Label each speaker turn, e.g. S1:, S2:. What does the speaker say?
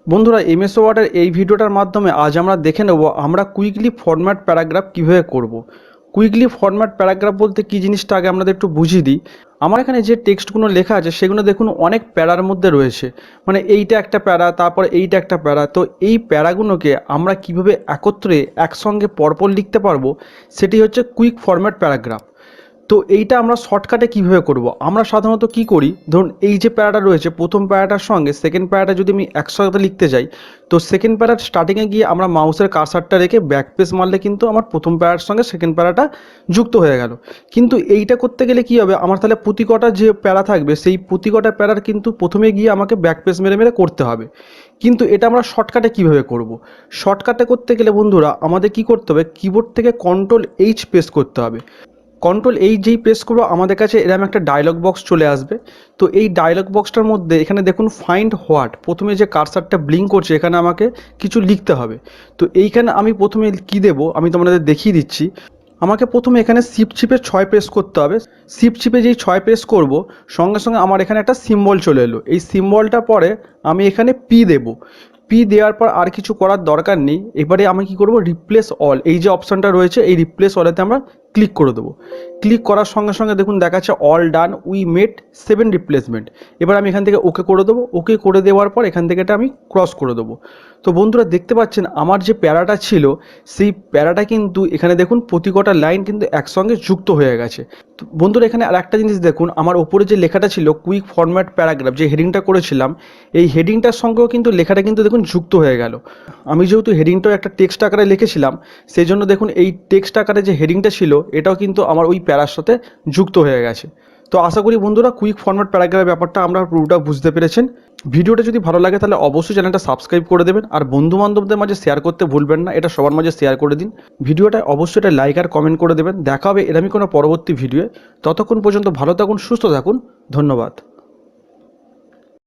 S1: বন্ধুরা এমএস ওয়ার্ডের এই ভিডিওটার মাধ্যমে আজ আমরা দেখে নেব আমরা কুইকলি ফরম্যাট প্যারাগ্রাফ কিভাবে করব। কুইকলি ফরম্যাট প্যারাগ্রাফ বলতে কি জিনিসটা আগে আপনাদের একটু বুঝিয়ে দিই। আমার এখানে যে টেক্সটগুলো লেখা আছে সেগুলো দেখুন অনেক প্যারার মধ্যে রয়েছে, মানে এইটা একটা প্যারা, তারপর এইটা একটা প্যারা। তো এই প্যারাগুলোকে আমরা কিভাবে একত্রে একসঙ্গে পরপর লিখতে পারবো সেটি হচ্ছে কুইক ফরম্যাট প্যারাগ্রাফ। তো এইটা আমরা শর্টকাটে কিভাবে করব, আমরা সাধারণত কি করি, ধরুন এই যে প্যারাটা রয়েছে প্রথম প্যারাটার সঙ্গে সেকেন্ড প্যারাটা যদি আমি একসাথে লিখতে যাই, তো সেকেন্ড প্যারার স্টার্টিংয়ে গিয়ে আমরা মাউসের কার্সারটা রেখে ব্যাক পেস মারলে কিন্তু আমার প্রথম প্যারার সঙ্গে সেকেন্ড প্যারাটা যুক্ত হয়ে গেল। কিন্তু এইটা করতে গেলে কি হবে, আমার তাহলে প্রতি কটা যে প্যারা থাকবে সেই প্রতি কটা প্যারার কিন্তু প্রথমে গিয়ে আমাকে ব্যাক পেস মেরে মেরে করতে হবে। কিন্তু এটা আমরা শর্টকাটে কিভাবে করব, শর্টকাটে করতে গেলে বন্ধুরা আমাদের কি করতে হবে, কিবোর্ড থেকে Ctrl+H প্রেস করতে হবে। Ctrl+H যেই প্রেস করবো আমাদের কাছে এরকম একটা ডায়লগ বক্স চলে আসবে। তো এই ডায়লগ বক্সটার মধ্যে এখানে দেখুন ফাইন্ড হোয়াট, প্রথমে যে কার্সারটা ব্লিঙ্ক করছে এখানে আমাকে কিছু লিখতে হবে। তো এইখানে আমি প্রথমে কি দেব আমি তোমাদের দেখিয়ে দিচ্ছি। আমাকে প্রথমে এখানে শিফট চিপে 6 প্রেস করতে হবে। শিফট চিপে যেই 6 প্রেস করব সঙ্গে সঙ্গে আমার এখানে একটা সিম্বল চলে এলো। এই সিম্বলটা পরে আমি এখানে পি দেব। পি দেওয়ার পর আর কিছু করার দরকার নেই। এবারে আমি কি করব, রিপ্লেস অল, এই যে অপশানটা রয়েছে এই রিপ্লেস অলেতে আমরা ক্লিক করে দেবো। ক্লিক করার সঙ্গে সঙ্গে দেখুন দেখাচ্ছে all done, we made 7 replacement. এবার আমি এখান থেকে ওকে করে দেবো। ওকে করে দেওয়ার পর এখান থেকে এটা আমি ক্রস করে দেবো। তো বন্ধুরা দেখতে পাচ্ছেন আমার যে প্যারাটা ছিল সেই প্যারাটা কিন্তু এখানে দেখুন প্রতি কটা লাইন কিন্তু একসঙ্গে যুক্ত হয়ে গেছে। তো বন্ধুরা এখানে আর একটা জিনিস দেখুন, আমার ওপরে যে লেখাটা ছিল কুইক ফরম্যাট প্যারাগ্রাফ, যে হেডিংটা করেছিলাম এই হেডিংটার সঙ্গেও কিন্তু লেখাটা কিন্তু দেখুন যুক্ত হয়ে গেল। আমি যেহেতু হেডিংটাও একটা টেক্সট আকারে লিখেছিলাম সেই জন্য দেখুন এই টেক্সট আকারে যে হেডিংটা ছিল এটাও কিন্তু আমার ওই প্যারার সাথে যুক্ত হয়ে গেছে। তো আশা করি বন্ধুরা কুইক ফরম্যাট প্যারাগ্রাফের ব্যাপারটা আমরা পুরোটা বুঝতে পেরেছেন। ভিডিওটা যদি ভালো লাগে তাহলে অবশ্যই চ্যানেলটা সাবস্ক্রাইব করে দেবেন, আর বন্ধু বান্ধবদের মাঝে শেয়ার করতে ভুলবেন না, এটা সবার মাঝে শেয়ার করে দিন। ভিডিওটা অবশ্যই এটা লাইক আর কমেন্ট করে দেবেন। দেখা হবে এরকমই কোনো পরবর্তী ভিডিওয়ে। ততক্ষণ পর্যন্ত ভালো থাকুন, সুস্থ থাকুন, ধন্যবাদ।